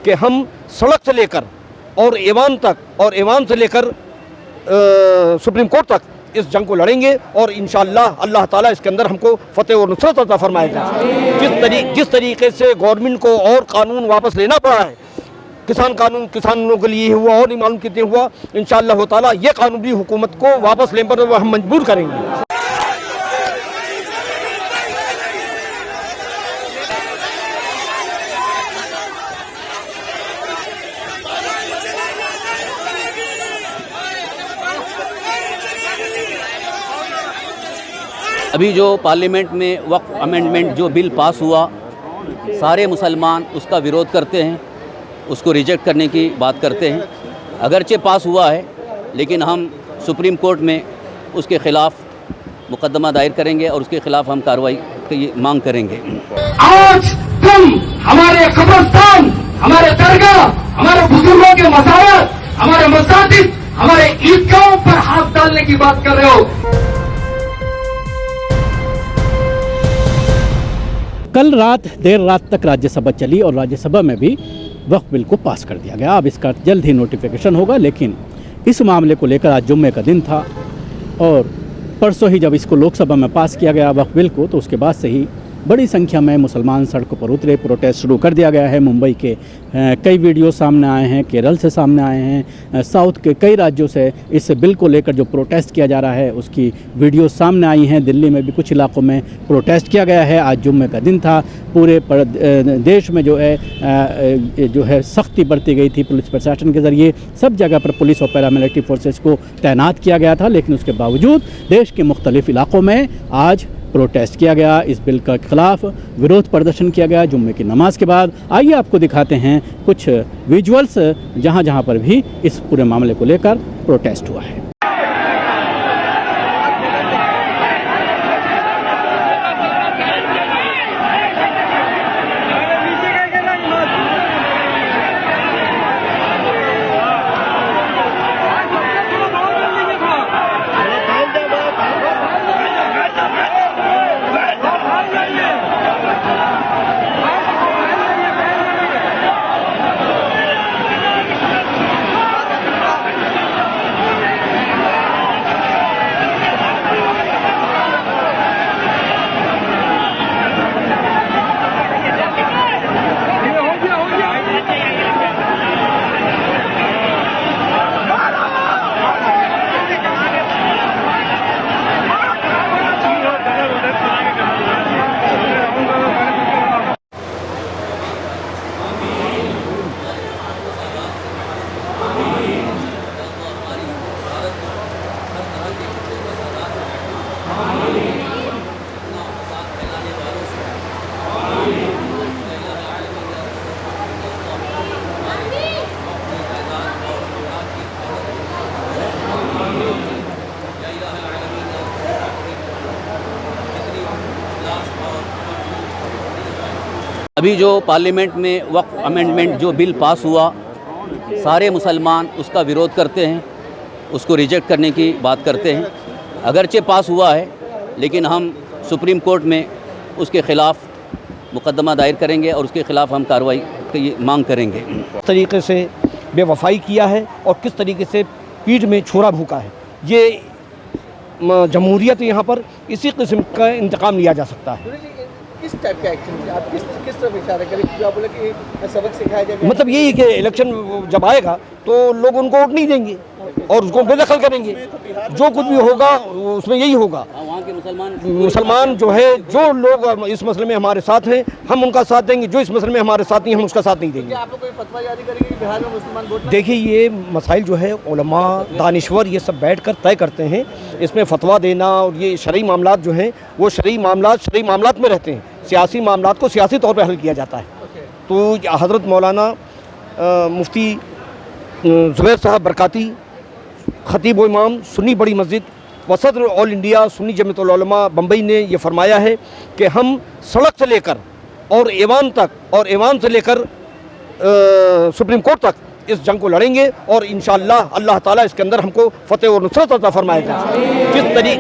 कि हम सड़क से लेकर और ऐवान तक और ऐवान से लेकर सुप्रीम कोर्ट तक इस जंग को लड़ेंगे और इंशाअल्लाह अल्लाह ताला इसके अंदर हमको फतेह और नुसरत अता फरमाएगा। जिस तरीके से गवर्नमेंट को और कानून वापस लेना पड़ा है, किसान कानून किसानों के लिए हुआ और नहीं मालूम कितने हुआ, इंशाअल्लाह ताला ये कानून भी हुकूमत को वापस लेने पर हम मजबूर करेंगे। अभी जो पार्लियामेंट में वक्फ अमेंडमेंट जो बिल पास हुआ, सारे मुसलमान उसका विरोध करते हैं, उसको रिजेक्ट करने की बात करते हैं। अगरचे पास हुआ है, लेकिन हम सुप्रीम कोर्ट में उसके ख़िलाफ़ मुकदमा दायर करेंगे और उसके ख़िलाफ़ हम कार्रवाई की मांग करेंगे। आज तुम हमारे कब्रिस्तान, हमारे दरगाह, हमारे बुजुर्गों के मज़ार, हमारे मसाजिद, हमारे ईदगाहों पर हाथ डालने की बात कर रहे हो। कल रात देर रात तक राज्यसभा चली और राज्यसभा में भी वक्फ बिल को पास कर दिया गया। अब इसका जल्द ही नोटिफिकेशन होगा, लेकिन इस मामले को लेकर आज जुम्मे का दिन था और परसों ही जब इसको लोकसभा में पास किया गया वक्फ बिल को, तो उसके बाद से ही बड़ी संख्या में मुसलमान सड़कों पर उतरे, प्रोटेस्ट शुरू कर दिया गया है। मुंबई के कई वीडियो सामने आए हैं, केरल से सामने आए हैं, साउथ के कई राज्यों से इस बिल को लेकर जो प्रोटेस्ट किया जा रहा है उसकी वीडियो सामने आई हैं। दिल्ली में भी कुछ इलाकों में प्रोटेस्ट किया गया है। आज जुम्मे का दिन था, पूरे देश में जो है सख्ती बरती गई थी पुलिस प्रशासन के ज़रिए। सब जगह पर पुलिस और पैरामिलिट्री फोर्सेस को तैनात किया गया था, लेकिन उसके बावजूद देश के मुख्तलिफ इलाकों में आज प्रोटेस्ट किया गया, इस बिल के खिलाफ विरोध प्रदर्शन किया गया जुम्मे की नमाज के बाद। आइए आपको दिखाते हैं कुछ विजुअल्स जहां पर भी इस पूरे मामले को लेकर प्रोटेस्ट हुआ है। अभी जो पार्लियामेंट में वक्फ अमेंडमेंट जो बिल पास हुआ, सारे मुसलमान उसका विरोध करते हैं, उसको रिजेक्ट करने की बात करते हैं। अगरचे पास हुआ है, लेकिन हम सुप्रीम कोर्ट में उसके ख़िलाफ़ मुकदमा दायर करेंगे और उसके ख़िलाफ़ हम कार्रवाई की मांग करेंगे। किस तरीके से बेवफाई किया है और किस तरीके से पीठ में छुरा भूका है, ये जमहूरियत यहाँ पर इसी किस्म का इंतकाम लिया जा सकता है। किस टाइप का एक्शन आप किस तरफ इशारा करें कि आप बोले कि सबक सिखाया जाएगा? मतलब यही कि इलेक्शन जब आएगा तो लोग उनको वोट नहीं देंगे और उसको बेदखल करेंगे। जो कुछ भी होगा उसमें यही होगा। वहाँ के मुसलमान जो है, जो लोग इस मसले में हमारे साथ हैं हम उनका साथ देंगे, जो इस मसले में हमारे साथ नहीं हम उसका साथ नहीं देंगे। आप लोग कोई फतवा जारी करेंगे कि बिहार में मुसलमान वोट? देखिए, ये मसाइल जो है उलमा दानिश्वर ये सब बैठ कर तय करते हैं। इसमें फतवा देना और ये शरई मामलात जो हैं वो शरई मामलात में रहते हैं। सियासी मामलात को सियासी तौर पर हल किया जाता है। तो हज़रत मौलाना मुफ्ती ज़ुबैर साहब बरकाती, ख़तीब व इमाम सुन्नी बड़ी मस्जिद व सदर ऑल इंडिया सुन्नी जमीयत उल उलमा बम्बई ने ये फरमाया है कि हम सड़क से लेकर और ऐवान तक और ऐवान से लेकर सुप्रीम कोर्ट तक इस जंग को लड़ेंगे और इंशाअल्लाह अल्लाह ताला इसके अंदर हमको फतेह और नुसरत अता फरमाएगा।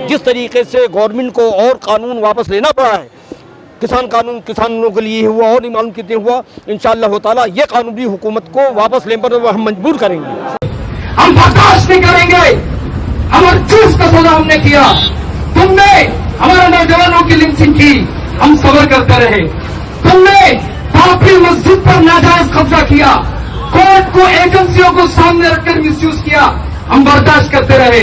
जिस तरीके से गवर्नमेंट को और कानून वापस लेना पड़ा है, किसान कानून किसानों के लिए हुआ और नहीं मालूम कितने हुआ। इंशाअल्लाह ताला ये कानून भी हुकूमत को वापस लेने पर हम मजबूर करेंगे। हम बर्दाश्त नहीं करेंगे। हमारे चूस का सौदा हमने किया, तुमने हमारे नौजवानों की लिंचिंग की, हम सब्र करते रहे। तुमने बाबरी मस्जिद पर नाजायज कब्जा किया, कोर्ट को एजेंसियों को सामने रखकर मिसयूज किया, हम बर्दाश्त करते रहे।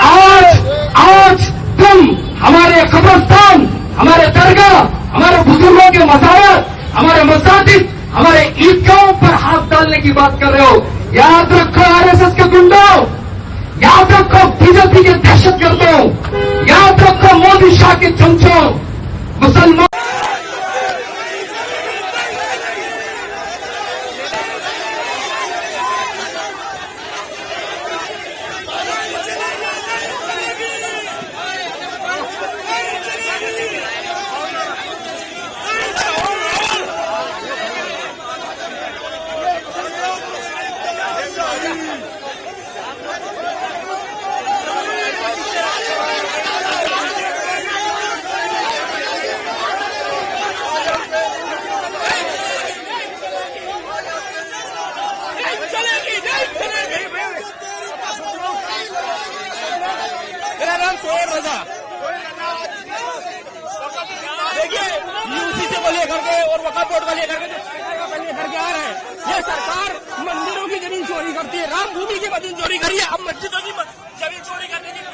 आज तुम हमारे कब्रिस्तान, हमारे दरगाह, हमारे बुजुर्गों के मज़ार, हमारे मसाजिद, हमारे ईदगाहों पर हाथ डालने की बात कर रहे हो। याद रखो आरएसएस के गुंडों, याद रखो बीजेपी के दहशतगर्दों, याद रखो मोदी शाह के चमचों, मुसलमान देखिए यूसी से को लेकर के और वक्फ बोर्ड को लेकर के लेकर के आ रहे हैं। ये सरकार मंदिरों की जमीन चोरी करती है, राम भूमि की जमीन चोरी करी है, अब मस्जिदों की जमीन चोरी करने की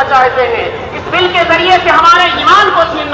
चाहते हैं। इस बिल के जरिए से हमारे ईमान को छीन